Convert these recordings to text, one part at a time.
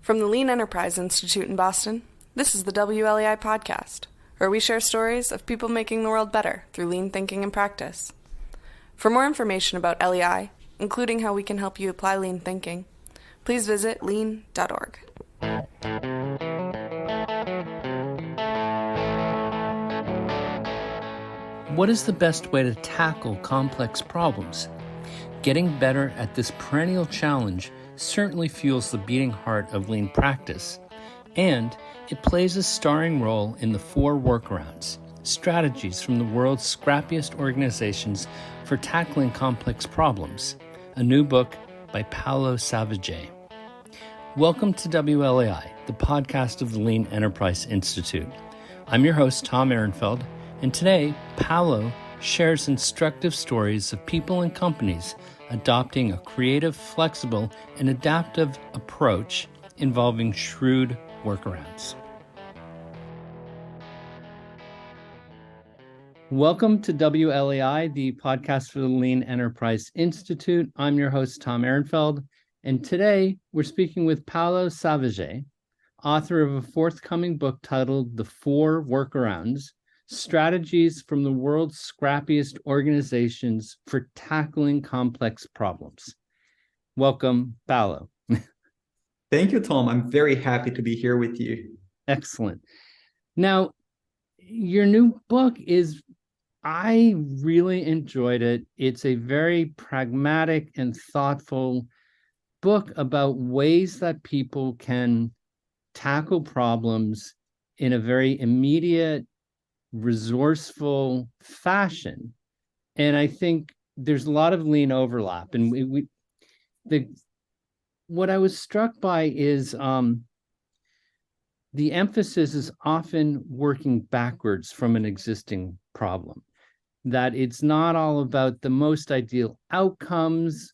From the Lean Enterprise Institute in Boston, this is the WLEI podcast, where we share stories of people making the world better through lean thinking and practice. For more information about LEI, including how we can help you apply lean thinking, please visit lean.org. What is the best way to tackle complex problems? Getting better at this perennial challenge certainly fuels the beating heart of lean practice, and it plays a starring role in the Four Workarounds, strategies from the world's scrappiest organizations for tackling complex problems, a new book by Paolo Savaget. Welcome to WLEI, the podcast of the Lean Enterprise Institute. I'm your host, Tom Ehrenfeld, and today, Paolo shares instructive stories of people and companies adopting a creative, flexible, and adaptive approach involving shrewd workarounds. Welcome to WLEI, the podcast for the Lean Enterprise Institute. I'm your host, Tom Ehrenfeld, and today we're speaking with Paolo Savaget, author of a forthcoming book titled The Four Workarounds, Strategies from the World's Scrappiest Organizations for Tackling Complex Problems. Welcome, Paolo. Thank you, Tom. I'm very happy to be here with you. Excellent. Now, your new book I really enjoyed it. It's a very pragmatic and thoughtful book about ways that people can tackle problems in a very immediate, resourceful fashion. And I think there's a lot of lean overlap. And what I was struck by is the emphasis is often working backwards from an existing problem, that it's not all about the most ideal outcomes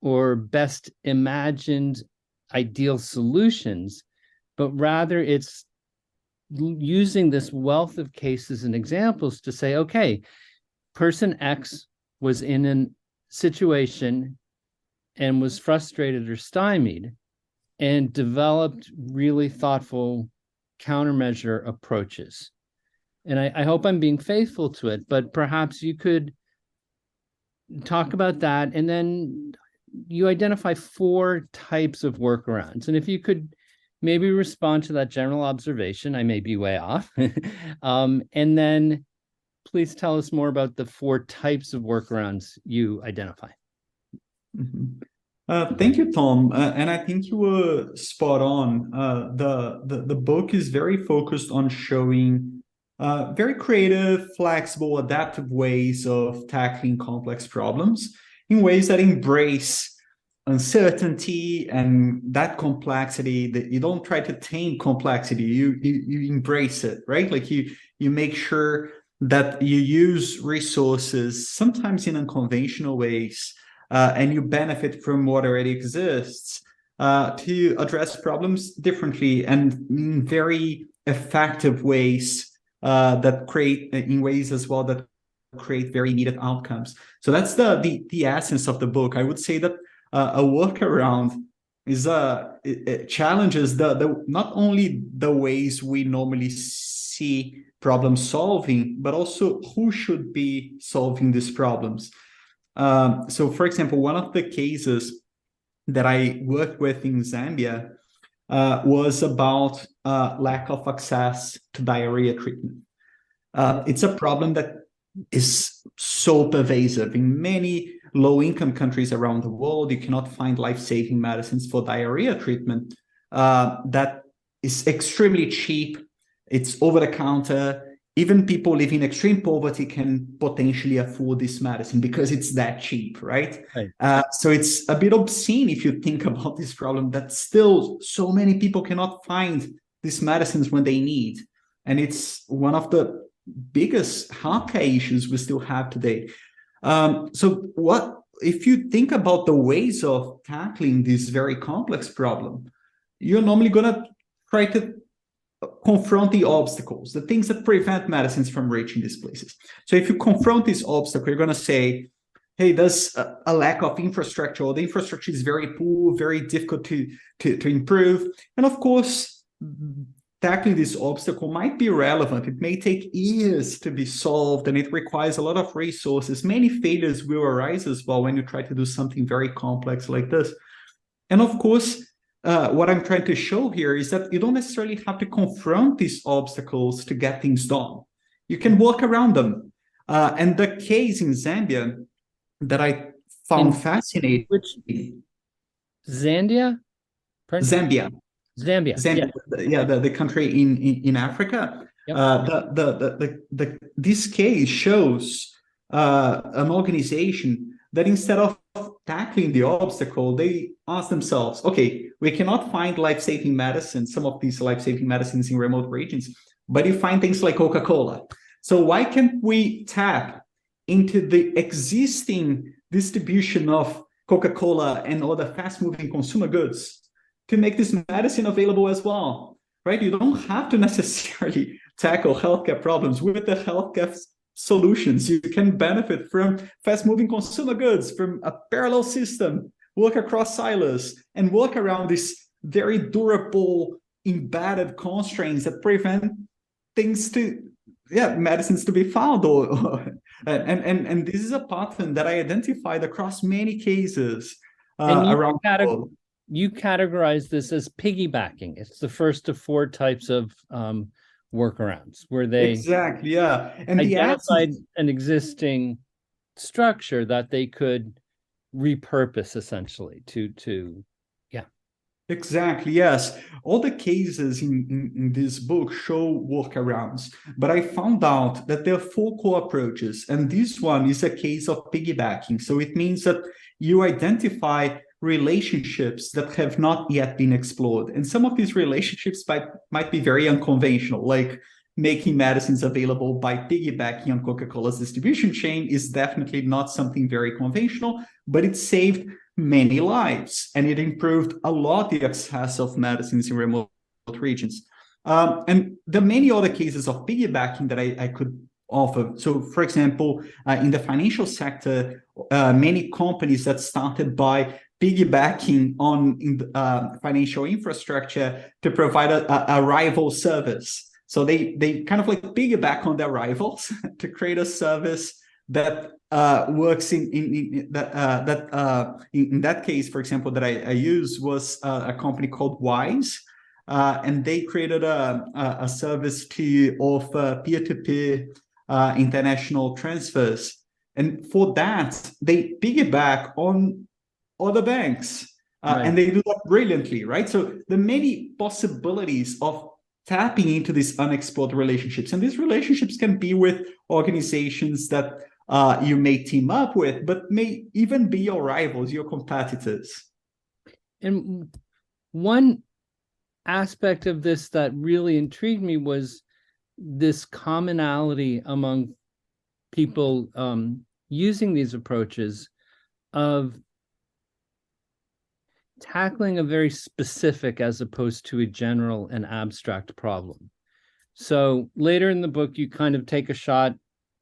or best imagined ideal solutions, but rather it's using this wealth of cases and examples to say, okay, person X was in a situation and was frustrated or stymied and developed really thoughtful countermeasure approaches. And I hope I'm being faithful to it, but perhaps you could talk about that. And then you identify four types of workarounds. And if you could maybe respond to that general observation, I may be way off. And then please tell us more about the four types of workarounds you identify. Mm-hmm. Thank you, Tom. And I think you were spot on. The book is very focused on showing very creative, flexible, adaptive ways of tackling complex problems in ways that embrace uncertainty and that complexity. That you don't try to tame complexity, you embrace it, right? Like you make sure that you use resources sometimes in unconventional ways, and you benefit from what already exists to address problems differently and in very effective ways that create in ways as well that create very immediate outcomes. So that's the essence of the book. I would say that a workaround is it challenges the not only the ways we normally see problem solving, but also who should be solving these problems. So, for example, one of the cases that I worked with in Zambia was about lack of access to diarrhea treatment. It's a problem that is so pervasive in many low-income countries around the world. You cannot find life-saving medicines for diarrhea treatment that is extremely cheap. It's over-the-counter. Even people living in extreme poverty can potentially afford this medicine because it's that cheap, right? So it's a bit obscene if you think about this problem, that still so many people cannot find these medicines when they need. And it's one of the biggest healthcare issues we still have today. So what if you think about the ways of tackling this very complex problem, you're normally going to try to confront the obstacles, the things that prevent medicines from reaching these places. So if you confront this obstacle, you're going to say, hey, there's a lack of infrastructure, or the infrastructure is very poor, very difficult to improve. And of course, tackling this obstacle might be relevant. It may take years to be solved, and it requires a lot of resources. Many failures will arise as well when you try to do something very complex like this. And of course, what I'm trying to show here is that you don't necessarily have to confront these obstacles to get things done. You can work around them. And the case in Zambia that I found fascinating. Which Zambia? Zambia. Zambia. Zambia, yeah, the country in Africa. Yep. This case shows an organization that instead of tackling the obstacle, they ask themselves, okay, we cannot find life-saving medicine, some of these life-saving medicines in remote regions, but you find things like Coca-Cola. So why can't we tap into the existing distribution of Coca-Cola and other fast-moving consumer goods to make this medicine available as well, right? You don't have to necessarily tackle healthcare problems with the healthcare solutions. You can benefit from fast-moving consumer goods, from a parallel system, work across silos, and work around these very durable, embedded constraints that prevent things to, medicines to be found. And this is a pattern that I identified across many cases around the world. You categorize this as piggybacking. It's the first of 4 types of workarounds where they and identified an existing structure that they could repurpose essentially to Exactly, yes. All the cases in this book show workarounds, but I found out that there are 4 core approaches, and this one is a case of piggybacking. So it means that you identify relationships that have not yet been explored. And some of these relationships might be very unconventional, like making medicines available by piggybacking on Coca-Cola's distribution chain is definitely not something very conventional, but it saved many lives, and it improved a lot the access of medicines in remote regions. And there are many other cases of piggybacking that I could offer. So, for example, in the financial sector, many companies that started by piggybacking on financial infrastructure to provide a rival service. So they kind of like piggyback on their rivals to create a service that works in that case, for example, that I use was a company called Wise, and they created a service to offer peer-to-peer international transfers. And for that, they piggyback on other banks, and they do that brilliantly, right? So there are many possibilities of tapping into these unexplored relationships. And these relationships can be with organizations that you may team up with, but may even be your rivals, your competitors. And one aspect of this that really intrigued me was this commonality among people using these approaches of tackling a very specific as opposed to a general and abstract problem. So later in the book, you kind of take a shot,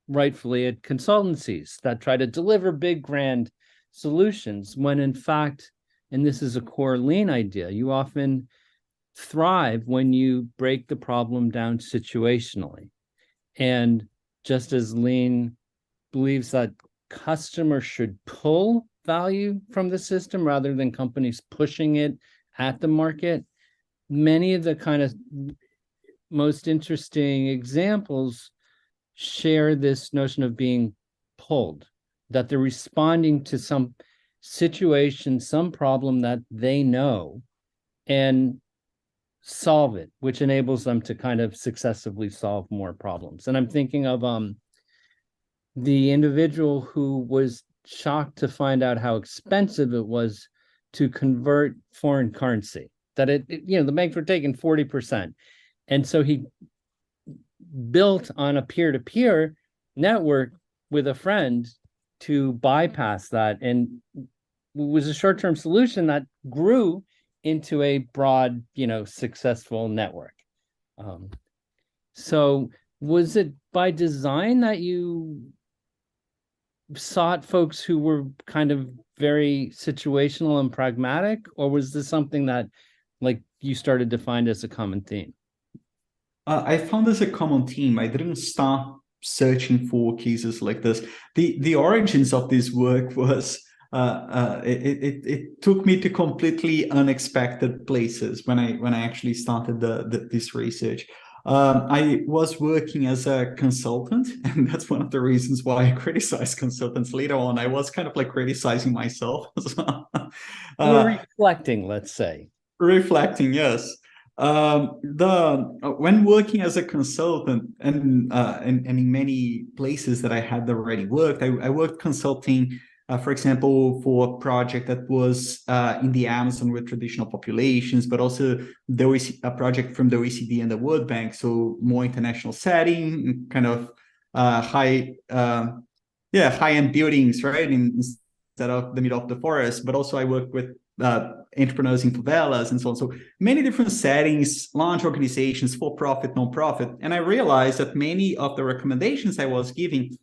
rightfully, at consultancies that try to deliver big, grand solutions, when in fact, and this is a core lean idea, you often thrive when you break the problem down situationally. And just as lean believes that customers should pull value from the system rather than companies pushing it at the market, many of the kind of most interesting examples share this notion of being pulled, that they're responding to some situation, some problem that they know, and solve it, which enables them to kind of successively solve more problems. And I'm thinking of the individual who was shocked to find out how expensive it was to convert foreign currency, that the banks were taking 40%. And so he built on a peer-to-peer network with a friend to bypass that, and was a short-term solution that grew into a broad, successful network. So was it by design that you sought folks who were kind of very situational and pragmatic, or was this something that like you started to find as a common theme? I found this a common theme. I didn't start searching for cases like this. The origins of this work was it took me to completely unexpected places when I actually started this research. I was working as a consultant, and that's one of the reasons why I criticize consultants later on. I was kind of like criticizing myself as well. We're reflecting, let's say. Reflecting, yes. When working as a consultant and in many places that I had already worked, I worked consulting, for example, for a project that was in the Amazon with traditional populations, but also a project from the OECD and the World Bank, so more international setting, kind of high-end buildings, right? Instead of the middle of the forest, but also I worked with entrepreneurs in favelas and so on. So many different settings, large organizations, for-profit, non-profit. And I realized that many of the recommendations I was giving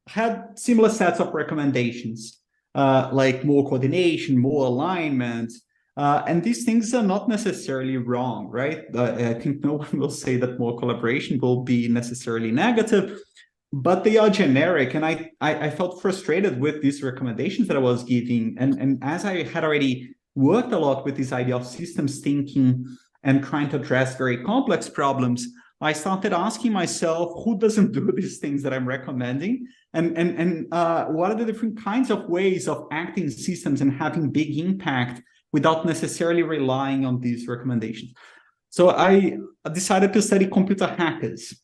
had similar sets of recommendations, like more coordination, more alignment. And these things are not necessarily wrong, right? I think no one will say that more collaboration will be necessarily negative, but they are generic. And I felt frustrated with these recommendations that I was giving. And as I had already worked a lot with this idea of systems thinking and trying to address very complex problems, I started asking myself, who doesn't do these things that I'm recommending? And what are the different kinds of ways of acting in systems and having big impact without necessarily relying on these recommendations? So I decided to study computer hackers.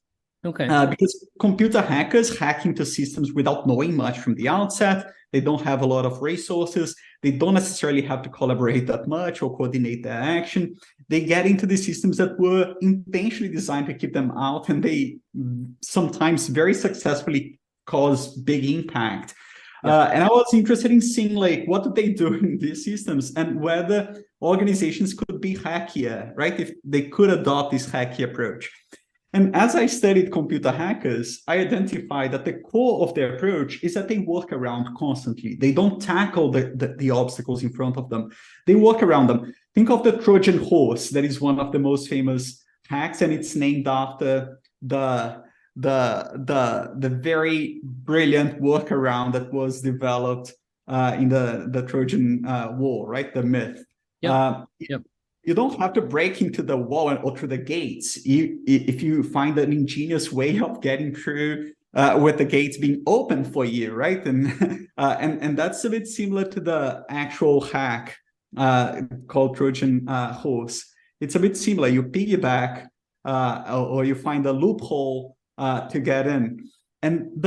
Okay. Because computer hackers hack into systems without knowing much from the outset. They don't have a lot of resources. They don't necessarily have to collaborate that much or coordinate their action. They get into the systems that were intentionally designed to keep them out, and they sometimes very successfully cause big impact. And I was interested in seeing like what do they do in these systems and whether organizations could be hackier, right? If they could adopt this hacky approach. And as I studied computer hackers, I identified that the core of their approach is that they work around constantly. They don't tackle the obstacles in front of them. They work around them. Think of the Trojan horse. That is one of the most famous hacks, and it's named after the very brilliant workaround that was developed in the Trojan War, right? The myth. Yep. You don't have to break into the wall or through the gates. If you find an ingenious way of getting through with the gates being open for you, right? And that's a bit similar to the actual hack called Trojan horse. It's a bit similar. You piggyback or you find a loophole to get in. And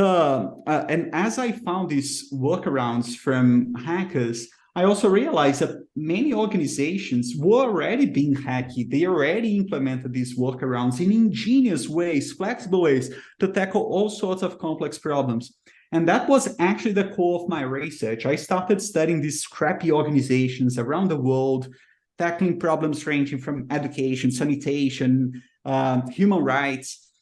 as I found these workarounds from hackers, I also realized that many organizations were already being hacky. They already implemented these workarounds in ingenious ways, flexible ways to tackle all sorts of complex problems. And that was actually the core of my research. I started studying these scrappy organizations around the world, tackling problems ranging from education, sanitation, human rights,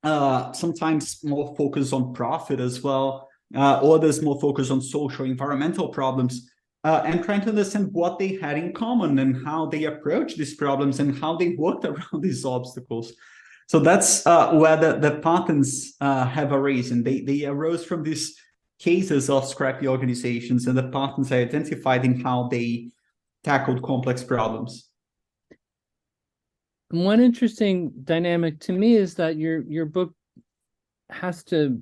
sometimes more focused on profit as well, others more focused on social, environmental problems. And trying to understand what they had in common and how they approached these problems and how they worked around these obstacles. So that's where the patterns have arisen. They arose from these cases of scrappy organizations and the patterns I identified in how they tackled complex problems. One interesting dynamic to me is that your book has to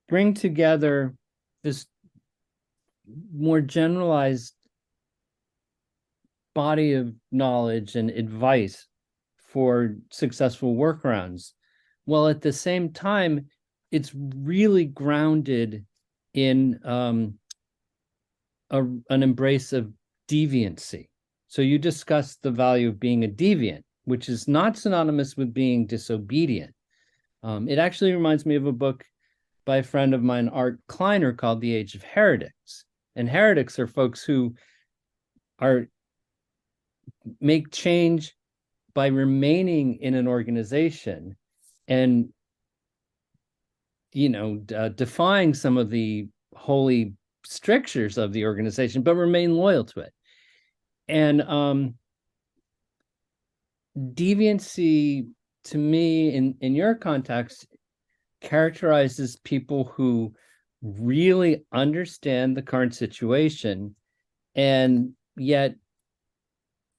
bring together this more generalized body of knowledge and advice for successful workarounds, while at the same time it's really grounded in an embrace of deviancy. So you discussed the value of being a deviant, which is not synonymous with being disobedient. It actually reminds me of a book by a friend of mine, Art Kleiner, called The Age of Heretics. And heretics are folks who make change by remaining in an organization and defying some of the holy strictures of the organization, but remain loyal to it. And deviancy, to me, in your context, characterizes people who really understand the current situation and yet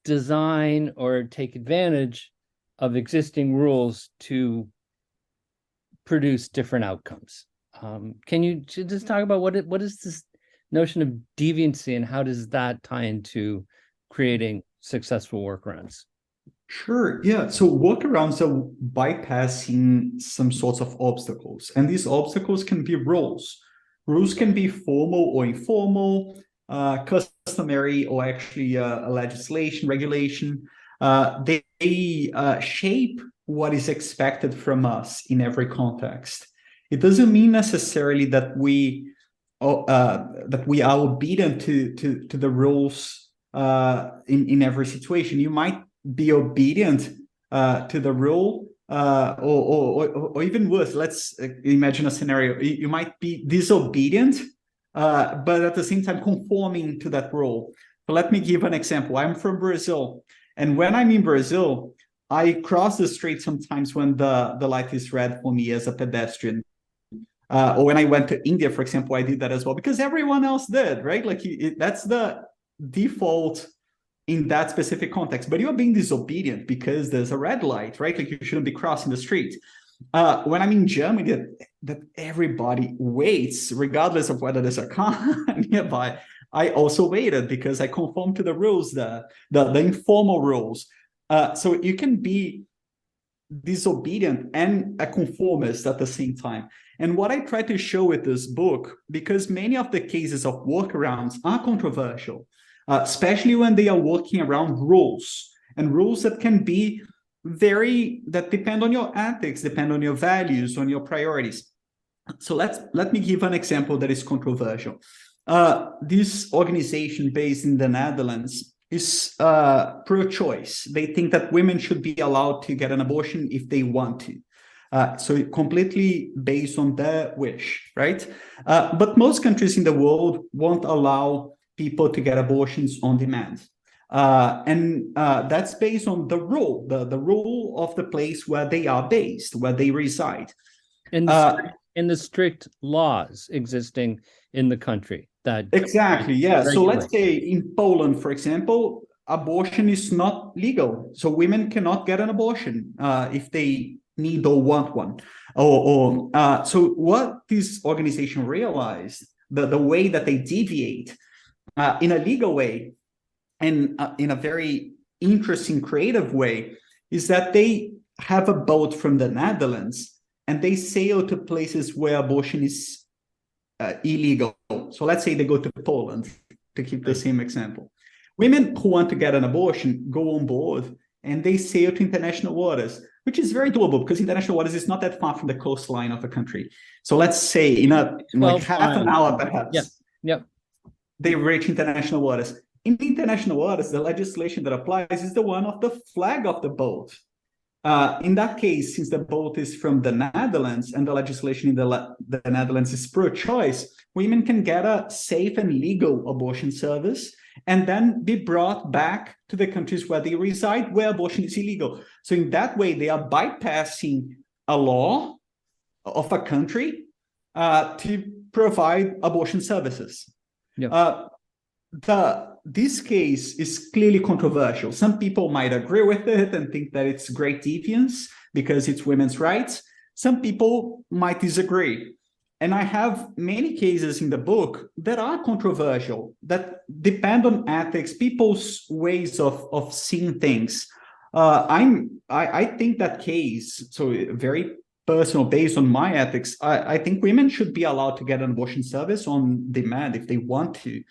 design or take advantage of existing rules to produce different outcomes. Can you just talk about what is this notion of deviancy and how does that tie into creating successful workarounds? Sure. Yeah. So workarounds are bypassing some sorts of obstacles, and these obstacles can be rules. Rules can be formal or informal, customary or actually a legislation, regulation. They shape what is expected from us in every context. It doesn't mean necessarily that we are obedient to the rules in every situation. You might be obedient to the rule, or even worse. Let's imagine a scenario. You might be disobedient, but at the same time conforming to that rule. So let me give an example. I'm from Brazil, and when I'm in Brazil, I cross the street sometimes when the light is red for me as a pedestrian. Or when I went to India, for example, I did that as well because everyone else did, right? Like that's the default in that specific context. But you're being disobedient because there's a red light, right? Like you shouldn't be crossing the street. When I'm in Germany, that everybody waits, regardless of whether there's a car nearby. I also waited because I conform to the rules, the informal rules. So you can be disobedient and a conformist at the same time. And what I try to show with this book, because many of the cases of workarounds are controversial, especially when they are working around rules, and rules that can be that depend on your ethics, depend on your values, on your priorities. So let me give an example that is controversial. This organization based in the Netherlands is pro-choice. They think that women should be allowed to get an abortion if they want to. So completely based on their wish, right? But most countries in the world won't allow people to get abortions on demand. And that's based on the rule, the rule of the place where they are based, where they reside. In the strict laws existing in the country. Exactly, yeah. So let's say in Poland, for example, abortion is not legal. So women cannot get an abortion if they need or want one. So what this organization realized, the way that they deviate in a legal way and in a very interesting, creative way, is that they have a boat from the Netherlands and they sail to places where abortion is illegal. So let's say they go to Poland, to keep the same example. Women who want to get an abortion go on board and they sail to international waters, which is very doable because international waters is not that far from the coastline of a country. So let's say in like half an hour, perhaps, they reach international waters. In international waters, the legislation that applies is the one of the flag of the boat. In that case, since the boat is from the Netherlands and the legislation in the Netherlands is pro-choice, women can get a safe and legal abortion service and then be brought back to the countries where they reside, where abortion is illegal. So in that way, they are bypassing a law of a country to provide abortion services. This case is clearly controversial. Some people might agree with it and think that it's great deviance because it's women's rights. Some people might disagree. And I have many cases in the book that are controversial, that depend on ethics, people's ways of seeing things. I think that case, so very personal, based on my ethics, I think women should be allowed to get an abortion service on demand if they want to.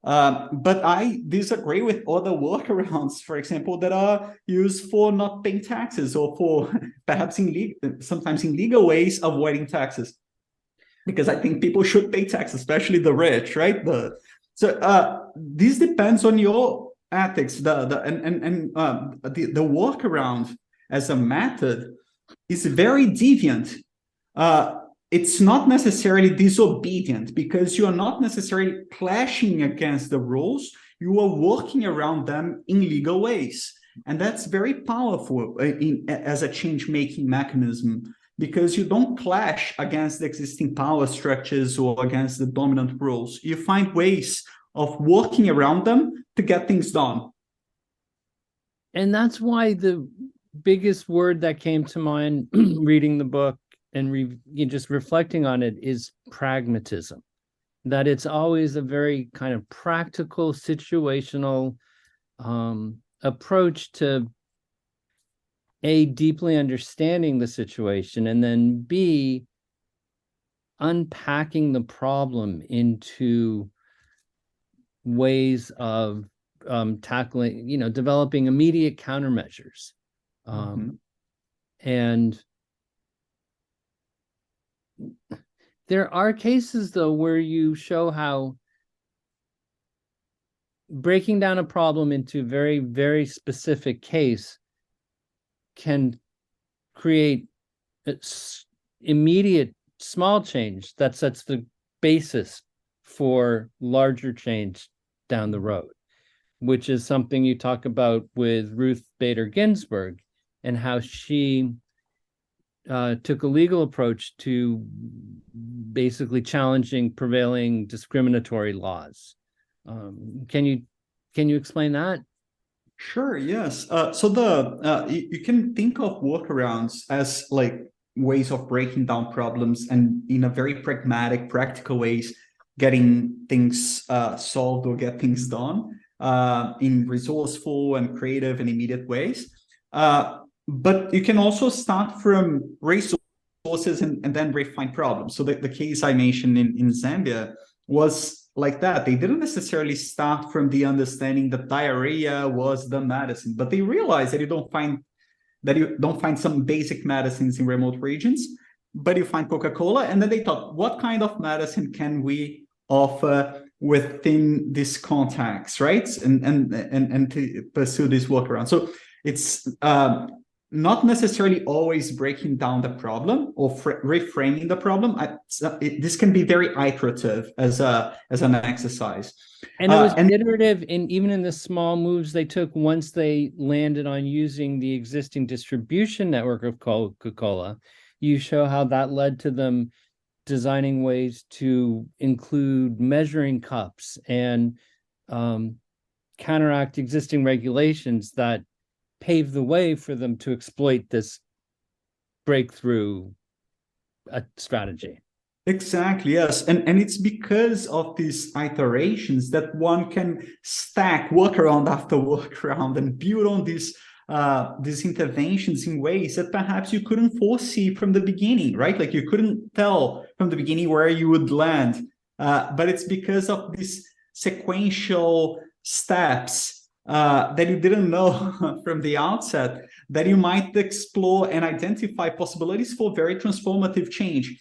But I disagree with other workarounds, for example, that are used for not paying taxes or for perhaps sometimes in legal ways avoiding taxes. Because I think people should pay taxes, especially the rich, right? This depends on your ethics. The workaround as a method is very deviant. it's not necessarily disobedient, because you are not necessarily clashing against the rules. You are working around them in legal ways. And that's very powerful as a change-making mechanism, because you don't clash against the existing power structures or against the dominant rules. You find ways of working around them to get things done. And that's why the biggest word that came to mind reading the book and just reflecting on it is pragmatism. That it's always a very kind of practical, situational approach to A, deeply understanding the situation, and then B, unpacking the problem into ways of tackling, developing immediate countermeasures. And there are cases, though, where you show how breaking down a problem into very, very specific case can create immediate small change that sets the basis for larger change down the road, which is something you talk about with Ruth Bader Ginsburg and how she took a legal approach to basically challenging prevailing discriminatory laws. Can you explain that? Sure, yes. So you can think of workarounds as like ways of breaking down problems and in a very pragmatic, practical ways, getting things solved or get things done in resourceful and creative and immediate ways. But you can also start from resources and then refine problems. So the case I mentioned in Zambia was like that. They didn't necessarily start from the understanding that diarrhea was the medicine, but they realized that you don't find some basic medicines in remote regions, but you find Coca-Cola. And then they thought, what kind of medicine can we offer within this context, right? And to pursue this workaround. So it's not necessarily always breaking down the problem or reframing the problem. This can be very iterative as an exercise. And it was iterative, and even in the small moves they took once they landed on using the existing distribution network of Coca-Cola, you show how that led to them designing ways to include measuring cups and counteract existing regulations that pave the way for them to exploit this breakthrough strategy. Exactly, yes. And it's because of these iterations that one can stack workaround after workaround and build on these interventions in ways that perhaps you couldn't foresee from the beginning, right? Like you couldn't tell from the beginning where you would land. But it's because of these sequential steps that you didn't know from the outset that you might explore and identify possibilities for very transformative change.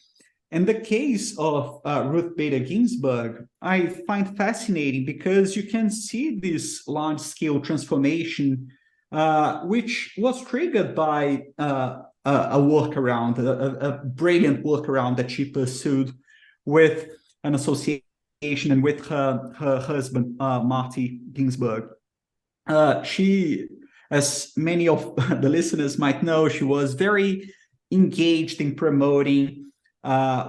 And the case of Ruth Bader Ginsburg, I find fascinating because you can see this large-scale transformation, which was triggered by a workaround, a brilliant workaround that she pursued with an association and with her husband, Marty Ginsburg. She, as many of the listeners might know, she was very engaged in promoting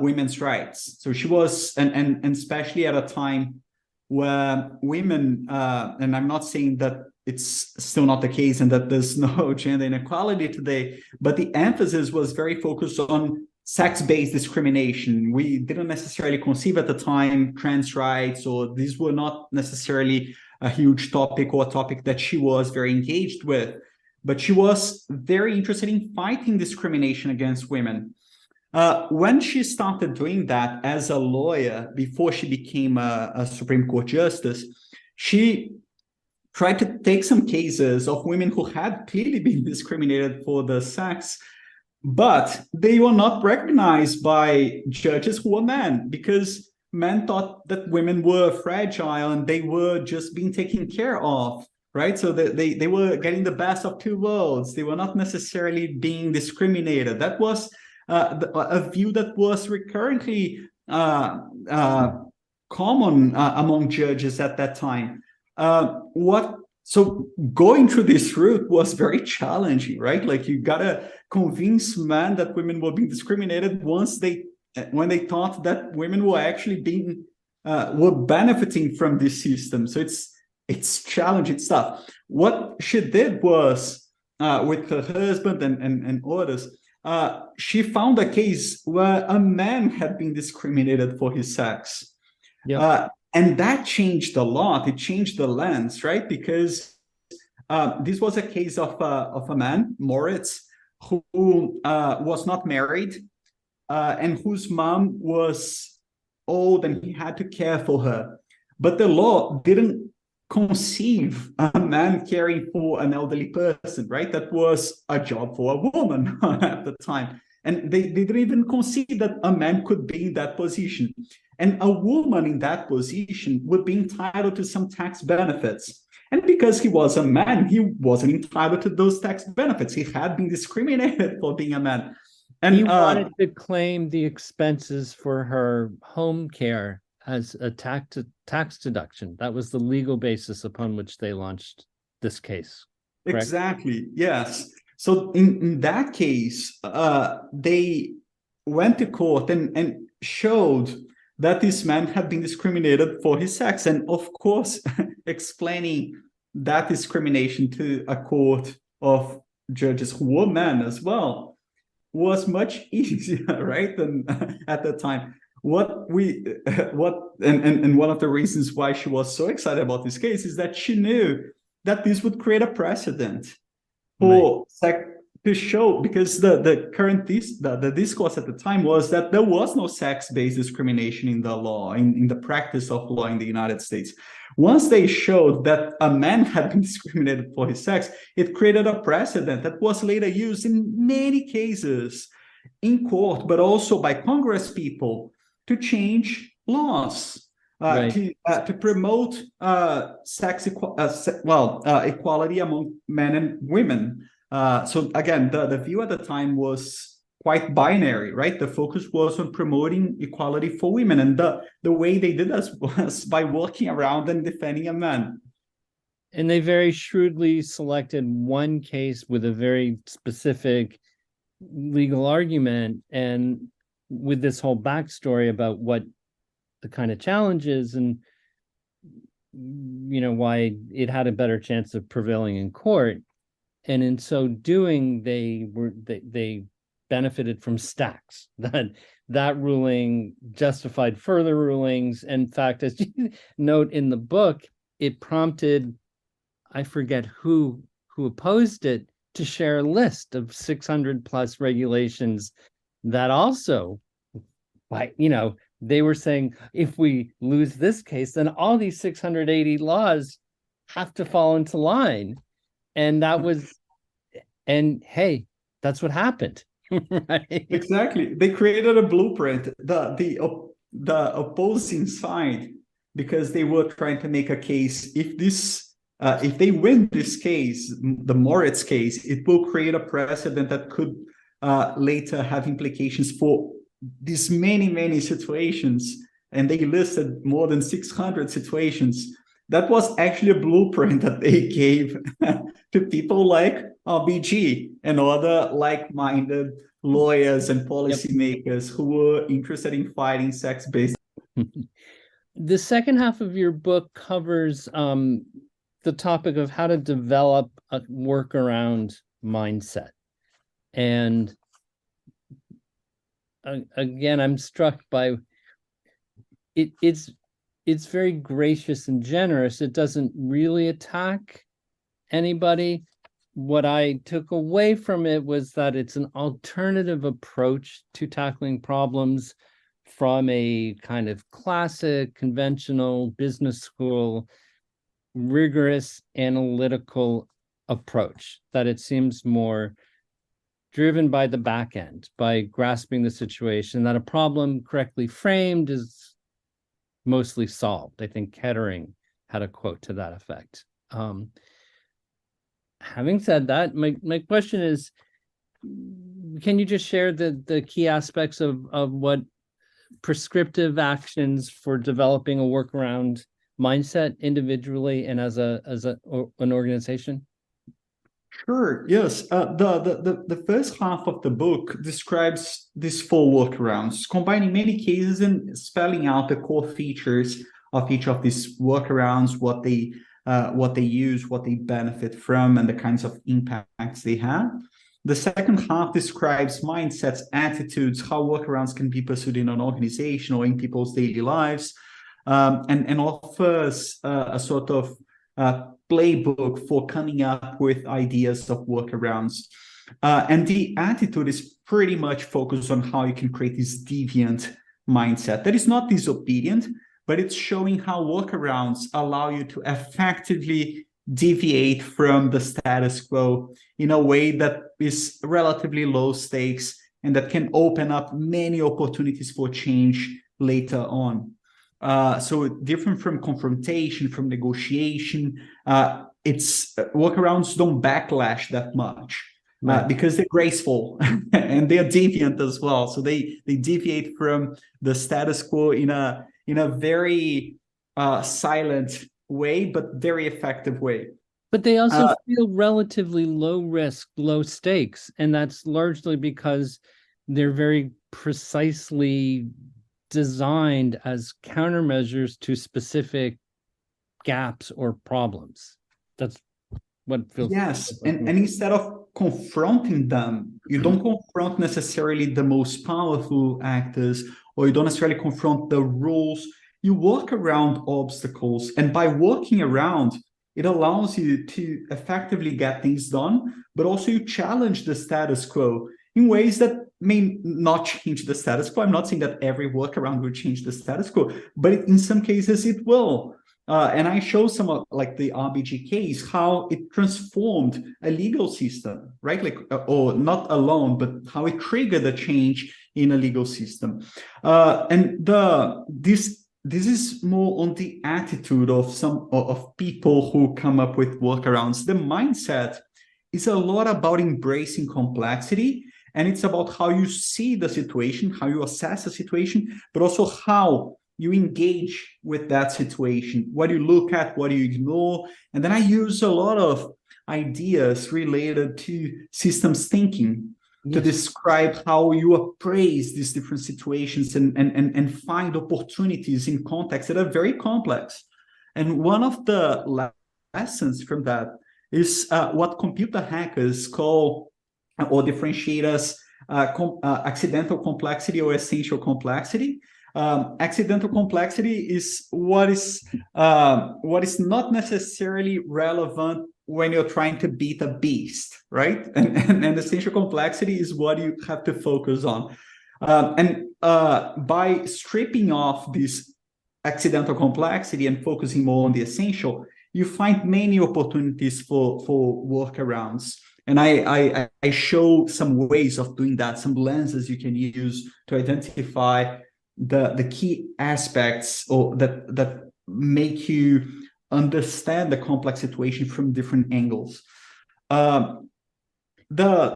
women's rights. So she was, and especially at a time where women, and I'm not saying that it's still not the case and that there's no gender inequality today, but the emphasis was very focused on sex-based discrimination. We didn't necessarily conceive at the time trans rights, or these were not necessarily a huge topic or a topic that she was very engaged with, but she was very interested in fighting discrimination against women. When she started doing that as a lawyer, before she became a Supreme Court justice, she tried to take some cases of women who had clearly been discriminated for the sex, but they were not recognized by judges who were men, because men thought that women were fragile and they were just being taken care of, right? So they were getting the best of two worlds. They were not necessarily being discriminated. That was a view that was recurrently common among judges at that time. So going through this route was very challenging, right? Like you gotta convince men that women were being discriminated when they thought that women were actually were benefiting from this system. So it's challenging stuff. What she did was with her husband and others, she found a case where a man had been discriminated for his sex. Yep. And that changed a lot. It changed the lens, right? Because this was a case of a man, Moritz, who was not married and whose mom was old and he had to care for her. But the law didn't conceive a man caring for an elderly person, right? That was a job for a woman at the time. And they didn't even conceive that a man could be in that position. And a woman in that position would be entitled to some tax benefits. And because he was a man, he wasn't entitled to those tax benefits. He had been discriminated for being a man. And he wanted to claim the expenses for her home care as a tax deduction. That was the legal basis upon which they launched this case. Correct? Exactly, yes. So in that case, they went to court and showed that this man had been discriminated for his sex. And of course, explaining that discrimination to a court of judges who were men as well was much easier, right? Than at the time. And one of the reasons why she was so excited about this case is that she knew that this would create a precedent for to show, because the discourse at the time was that there was no sex-based discrimination in the law, in the practice of law in the United States. Once they showed that a man had been discriminated for his sex, it created a precedent that was later used in many cases in court, but also by Congress people to change laws, to promote equality among men and women. So again, the view at the time was quite binary, right? The focus was on promoting equality for women, and the way they did this was by working around and defending a man. And they very shrewdly selected one case with a very specific legal argument, and with this whole backstory about what the kind of challenges and why it had a better chance of prevailing in court. And in so doing, they benefited from stacks. That ruling justified further rulings. In fact, as you note in the book, it prompted, I forget who opposed it, to share a list of 600 plus regulations that also, they were saying, if we lose this case, then all these 680 laws have to fall into line. And hey, that's what happened. Right? Exactly. They created a blueprint, the opposing side, because they were trying to make a case. If they win this case, the Moritz case, it will create a precedent that could later have implications for these many situations. And they listed more than 600 situations. That was actually a blueprint that they gave to people like BG and other like-minded lawyers and policymakers who were interested in fighting sex-based. The second half of your book covers the topic of how to develop a workaround mindset. And again, I'm struck by it's very gracious and generous. It doesn't really attack anybody. What I took away from it was that it's an alternative approach to tackling problems from a kind of classic, conventional business school, rigorous analytical approach, that it seems more driven by the back end, by grasping the situation, that a problem correctly framed is mostly solved. I think Kettering had a quote to that effect. Having said that, my question is, can you just share the key aspects of what prescriptive actions for developing a workaround mindset individually and as an organization? Sure. Yes. The first half of the book describes these four workarounds, combining many cases and spelling out the core features of each of these workarounds, what they use, what they benefit from, and the kinds of impacts they have. The second half describes mindsets, attitudes, how workarounds can be pursued in an organization or in people's daily lives, and offers a sort of playbook for coming up with ideas of workarounds. And the attitude is pretty much focused on how you can create this deviant mindset that is not disobedient, but it's showing how workarounds allow you to effectively deviate from the status quo in a way that is relatively low stakes and that can open up many opportunities for change later on. So different from confrontation, from negotiation, it's workarounds don't backlash that much. Right. Because they're graceful and they're deviant as well. So they deviate from the status quo in a very silent way, but very effective way. But they also feel relatively low risk, low stakes, and that's largely because they're very precisely designed as countermeasures to specific gaps or problems. That's what feels. Yes, and instead of confronting them, you don't confront necessarily the most powerful actors, or you don't necessarily confront the rules. You work around obstacles, and by working around, it allows you to effectively get things done, but also you challenge the status quo in ways that may not change the status quo. I'm not saying that every workaround will change the status quo, but in some cases it will. And I show some of, like the RBG case, how it transformed a legal system, right? Like, or not alone, but how it triggered a change in a legal system. And this is more on the attitude of some of people who come up with workarounds. The mindset is a lot about embracing complexity, and it's about how you see the situation, how you assess the situation, but also how you engage with that situation, what you look at, what you ignore. And then I use a lot of ideas related to systems thinking to describe how you appraise these different situations and find opportunities in contexts that are very complex. And one of the lessons from that is what computer hackers call or differentiate as accidental complexity or essential complexity. Accidental complexity is what is not necessarily relevant when you're trying to beat a beast, right? And essential complexity is what you have to focus on. By stripping off this accidental complexity and focusing more on the essential, you find many opportunities for workarounds. And I show some ways of doing that, some lenses you can use to identify the key aspects or that make you understand the complex situation from different angles. The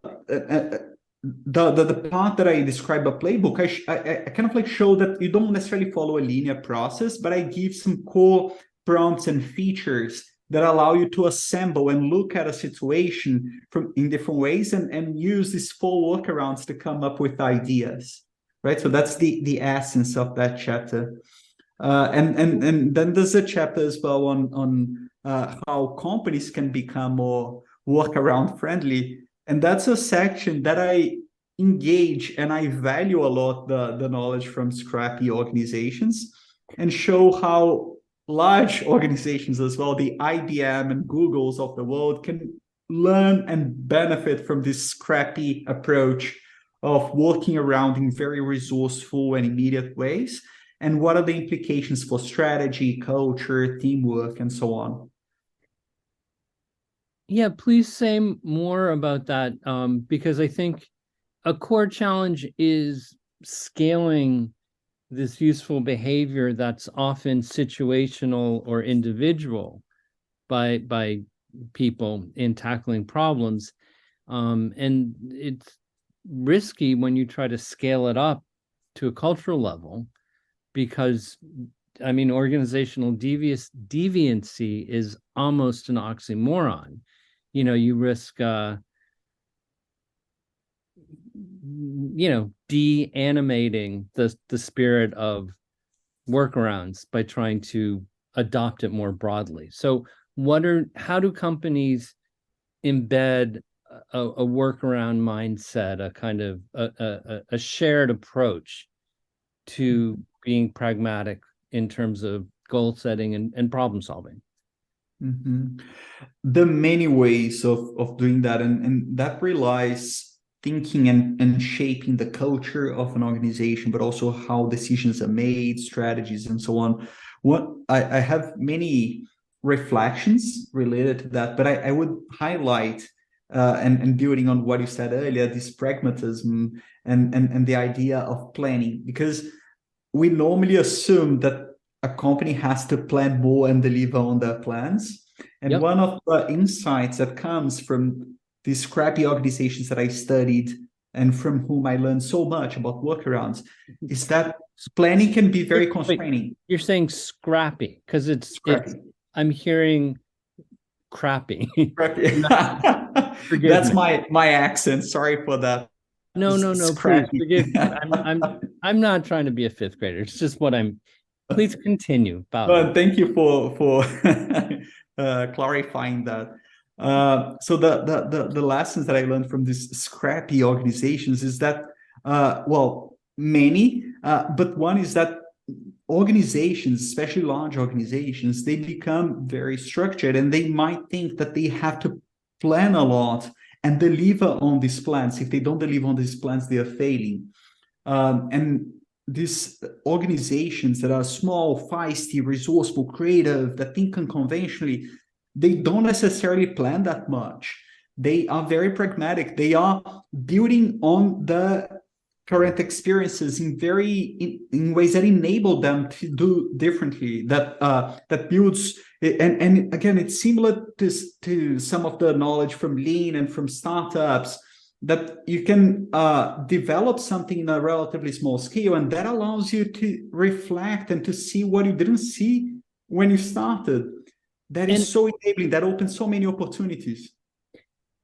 part that I describe a playbook, I kind of like show that you don't necessarily follow a linear process, but I give some core prompts and features that allow you to assemble and look at a situation in different ways and use these four workarounds to come up with ideas. Right, so that's the essence of that chapter, and then there's a chapter as well on how companies can become more workaround friendly, and that's a section that I engage and I value a lot the knowledge from scrappy organizations, and show how large organizations as well, the IBM and Googles of the world, can learn and benefit from this scrappy approach of working around in very resourceful and immediate ways, and what are the implications for strategy, culture, teamwork, and so on. Yeah, please say more about that, because I think a core challenge is scaling this useful behavior that's often situational or individual by people in tackling problems, and it's risky when you try to scale it up to a cultural level, because I mean, organizational deviancy is almost an oxymoron. You know, you risk, de-animating the spirit of workarounds by trying to adopt it more broadly. So how do companies embed a workaround mindset, a kind of a shared approach to being pragmatic in terms of goal setting and problem solving? Mm-hmm. The many ways of doing that, and that relies thinking and shaping the culture of an organization, but also how decisions are made, strategies, and so on. What I have many reflections related to that, but I would highlight and building on what you said earlier, this pragmatism and the idea of planning, because we normally assume that a company has to plan more and deliver on their plans. And Yep. one of the insights that comes from these scrappy organizations that I studied and from whom I learned so much about workarounds is that planning can be very constraining. Wait, you're saying scrappy because it's I'm hearing crappy. Scrappy. That's me. my accent. Sorry for that. No, please forgive me. I'm not trying to be a fifth grader. It's just what I'm. Please continue. Well, thank you for clarifying that. So the lessons that I learned from these scrappy organizations is that many, but one is that organizations, especially large organizations, they become very structured and they might think that they have to plan a lot and deliver on these plans. If they don't deliver on these plans, they are failing. And these organizations that are small, feisty, resourceful, creative, that think unconventionally, they don't necessarily plan that much. They are very pragmatic. They are building on the current experiences in ways that enable them to do differently, that builds, and again, it's similar to some of the knowledge from Lean and from startups, that you can develop something in a relatively small scale, and that allows you to reflect and to see what you didn't see when you started. That is so enabling, that opens so many opportunities.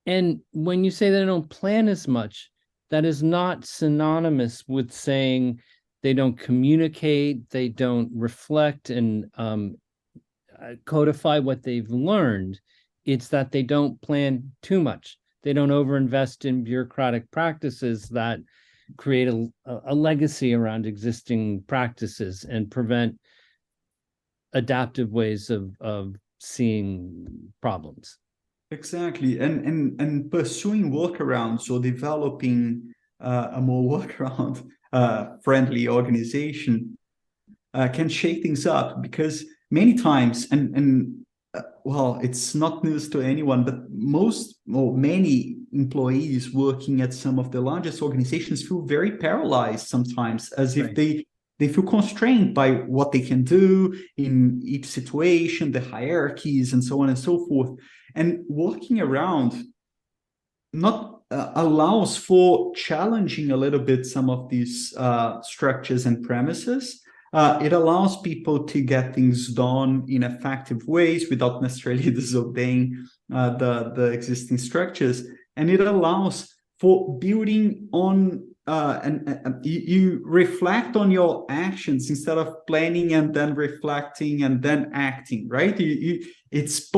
And when you say they don't plan as much, that is not synonymous with saying they don't communicate, they don't reflect and codify what they've learned. It's that they don't plan too much. They don't overinvest in bureaucratic practices that create a legacy around existing practices and prevent adaptive ways of seeing problems. Exactly, and pursuing workarounds or developing a more workaround friendly organization can shake things up, because many times, it's not news to anyone, but many employees working at some of the largest organizations feel very paralyzed sometimes, as if they feel constrained by what they can do in each situation, the hierarchies, and so on and so forth. And working around not allows for challenging a little bit some of these structures and premises. It allows people to get things done in effective ways without necessarily disobeying the existing structures. And it allows for building on you reflect on your actions instead of planning and then reflecting and then acting, right? It's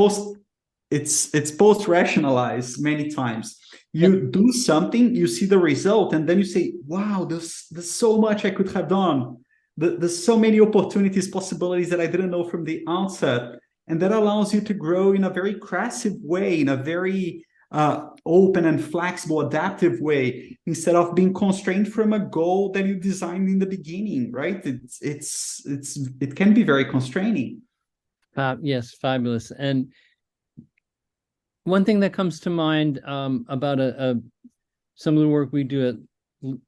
post-rationalized many times. You do something, you see the result, and then you say, wow, there's so much I could have done. There's so many opportunities, possibilities that I didn't know from the outset. And that allows you to grow in a very creative way, in a very open and flexible, adaptive way, instead of being constrained from a goal that you designed in the beginning, right? It can be very constraining. Yes, fabulous. And one thing that comes to mind about some of the work we do at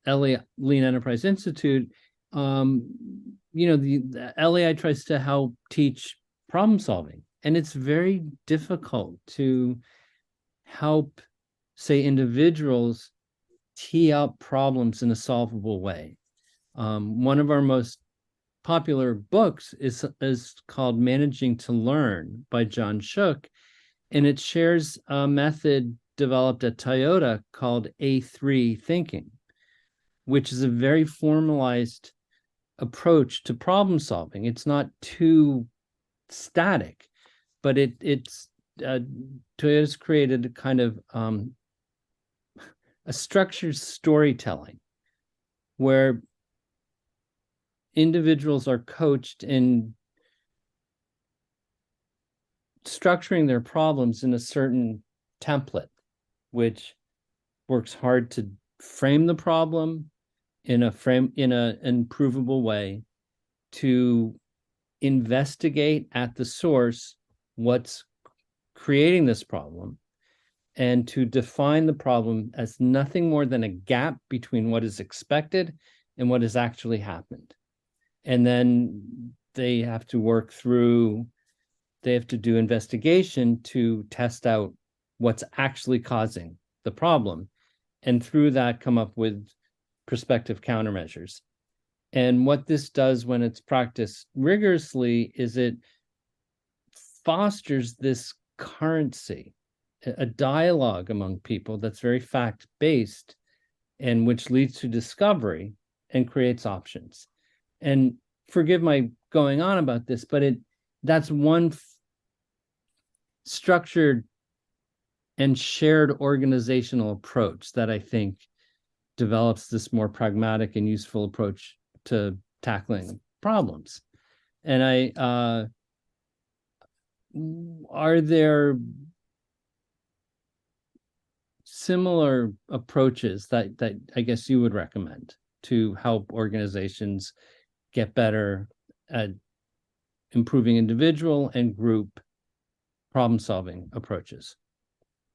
LA Lean Enterprise Institute, the LEI tries to help teach problem solving, and it's very difficult to help, say, individuals tee up problems in a solvable way. One of our most popular books is called Managing to Learn by John Shook, and it shares a method developed at Toyota called A3 thinking, which is a very formalized approach to problem solving. It's not too static, but Toyota's created a kind of a structured storytelling where individuals are coached in structuring their problems in a certain template, which works hard to frame the problem in an improvable way, to investigate at the source what's creating this problem, and to define the problem as nothing more than a gap between what is expected and what has actually happened. And then they have to do investigation to test out what's actually causing the problem, and through that come up with prospective countermeasures. And what this does when it's practiced rigorously is it fosters this currency, a dialogue among people that's very fact-based, and which leads to discovery and creates options. And forgive my going on about this, but that's one structured and shared organizational approach that I think develops this more pragmatic and useful approach to tackling problems. And are there similar approaches that I guess you would recommend to help organizations get better at improving individual and group problem-solving approaches?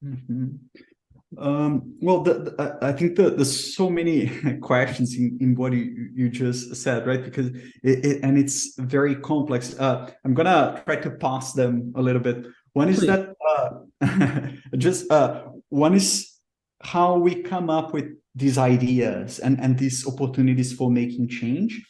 Mm-hmm. Well, I think there's so many questions in what you just said, right? Because it's very complex. I'm gonna try to pass them a little bit. One is Please. one is how we come up with these ideas and these opportunities for making change.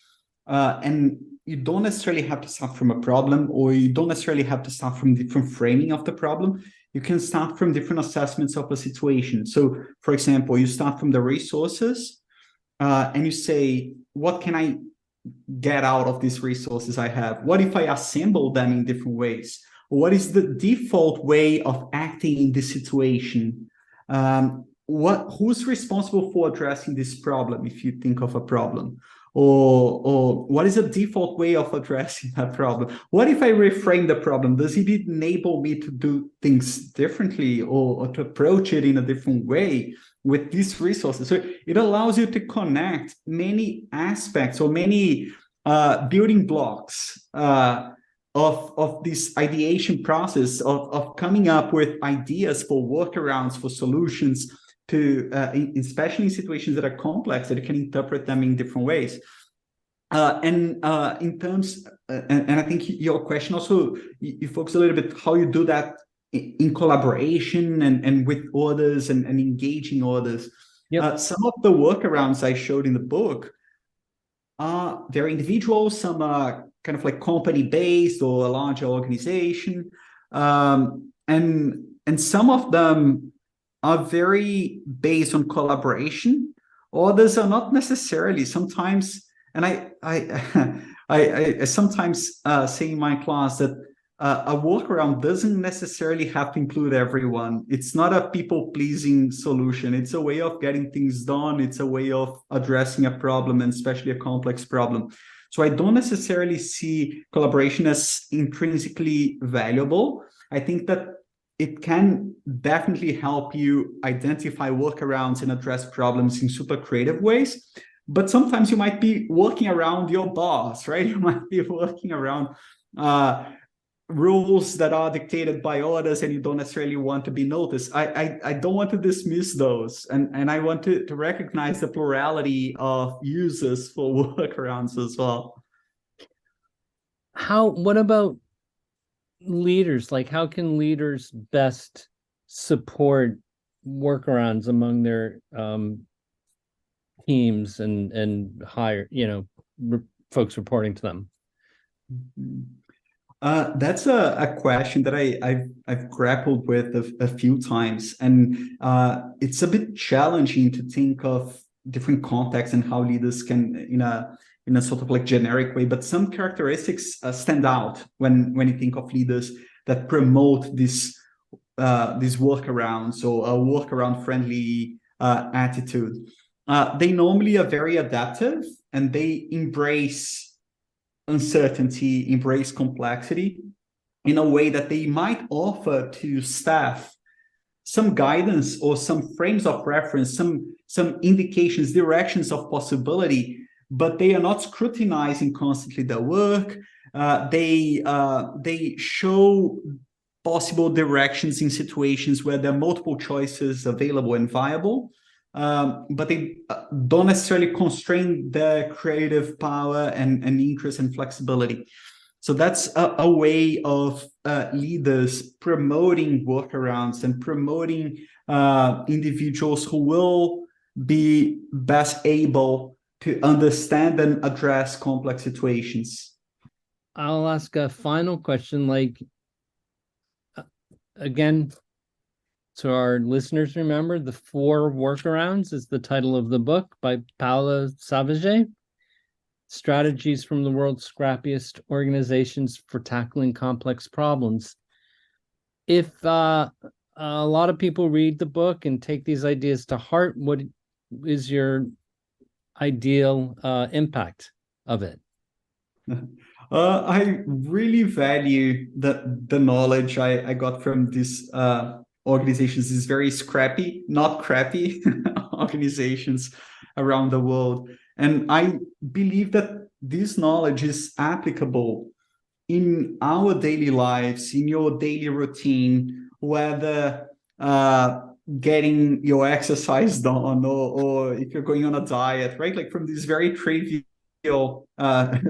And you don't necessarily have to start from a problem, or you don't necessarily have to start from different framing of the problem. You can start from different assessments of a situation. So, for example, you start from the resources and you say, what can I get out of these resources I have? What if I assemble them in different ways? What is the default way of acting in this situation? Who's responsible for addressing this problem, if you think of a problem? Or what is a default way of addressing that problem? What if I reframe the problem? Does it enable me to do things differently, or to approach it in a different way with these resources? So it allows you to connect many aspects or many building blocks of this ideation process of coming up with ideas for workarounds, for solutions, to especially in situations that are complex, that you can interpret them in different ways. In terms, and I think your question also, you focus a little bit how you do that in collaboration and with others and engaging others. Yep. Some of the workarounds I showed in the book are very individual. Some are kind of like company-based or a larger organization. And some of them are very based on collaboration. Others are not necessarily. Sometimes, and I sometimes say in my class that a workaround doesn't necessarily have to include everyone. It's not a people-pleasing solution. It's a way of getting things done. It's a way of addressing a problem, and especially a complex problem. So I don't necessarily see collaboration as intrinsically valuable. I think that it can definitely help you identify workarounds and address problems in super creative ways. But sometimes you might be working around your boss, right? You might be working around rules that are dictated by others, and you don't necessarily want to be noticed. I don't want to dismiss those. And I want to recognize the plurality of users for workarounds as well. What about leaders? Like, how can leaders best support workarounds among their teams and hire, folks reporting to them? That's a question that I've grappled with a few times, and it's a bit challenging to think of different contexts and how leaders can, in a sort of like generic way. But some characteristics stand out when you think of leaders that promote these workarounds or a workaround friendly attitude. They normally are very adaptive, and they embrace uncertainty, embrace complexity in a way that they might offer to staff some guidance or some frames of reference, some indications, directions of possibility, but they are not scrutinizing constantly their work. They show possible directions in situations where there are multiple choices available and viable. But they don't necessarily constrain their creative power and interest and flexibility. So that's a way of leaders promoting workarounds and promoting individuals who will be best able to understand and address complex situations. I'll ask a final question, again, so our listeners remember, The Four Workarounds is the title of the book by Paolo Savaget. Strategies from the World's Scrappiest Organizations for Tackling Complex Problems. If a lot of people read the book and take these ideas to heart, what is your ideal impact of it? I really value the knowledge I got from this organizations, these very scrappy, not crappy organizations around the world. And I believe that this knowledge is applicable in our daily lives, in your daily routine, whether getting your exercise done or if you're going on a diet, right? Like from these very trivial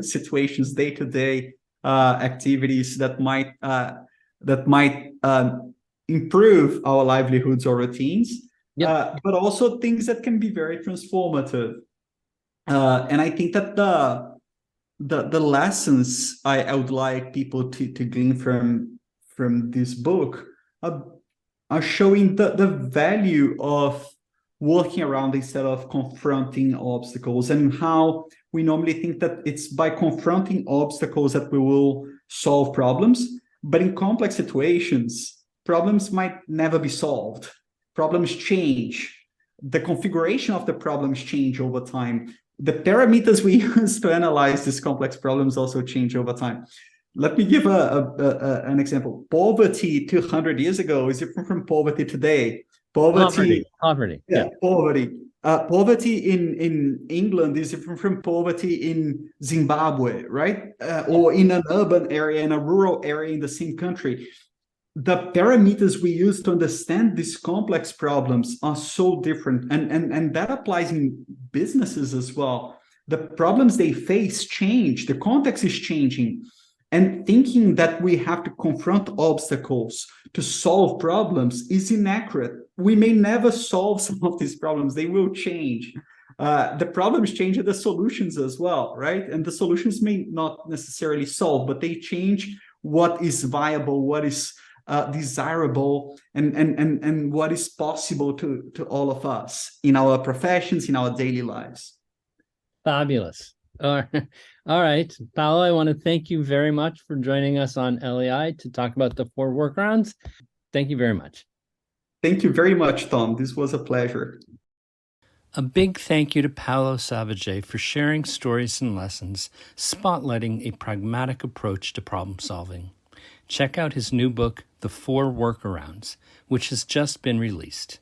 situations, day-to-day activities that might improve our livelihoods or routines, but also things that can be very transformative. And I think that the lessons I would like people to glean from this book are showing the value of working around instead of confronting obstacles, and how we normally think that it's by confronting obstacles that we will solve problems. But in complex situations, problems might never be solved. Problems change. The configuration of the problems change over time. The parameters we use to analyze these complex problems also change over time. Let me give an example. Poverty 200 years ago is different from poverty today. Poverty. Yeah, poverty. Poverty in England is different from poverty in Zimbabwe, right? Or in an urban area, in a rural area in the same country. The parameters we use to understand these complex problems are so different. And that applies in businesses as well. The problems they face change. The context is changing. And thinking that we have to confront obstacles to solve problems is inaccurate. We may never solve some of these problems. They will change. The problems change and the solutions as well, right? And the solutions may not necessarily solve, but they change what is viable, what is desirable, and what is possible to all of us in our professions, in our daily lives. Fabulous. All right, Paolo, I want to thank you very much for joining us on LEI to talk about the Four Workarounds. Thank you very much. Thank you very much, Tom. This was a pleasure. A big thank you to Paolo Savaget for sharing stories and lessons, spotlighting a pragmatic approach to problem solving. Check out his new book, The Four Workarounds, which has just been released.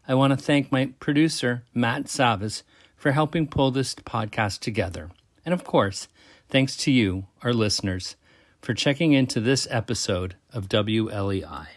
I want to thank my producer, Matt Savas, for helping pull this podcast together. And of course, thanks to you, our listeners, for checking into this episode of WLEI.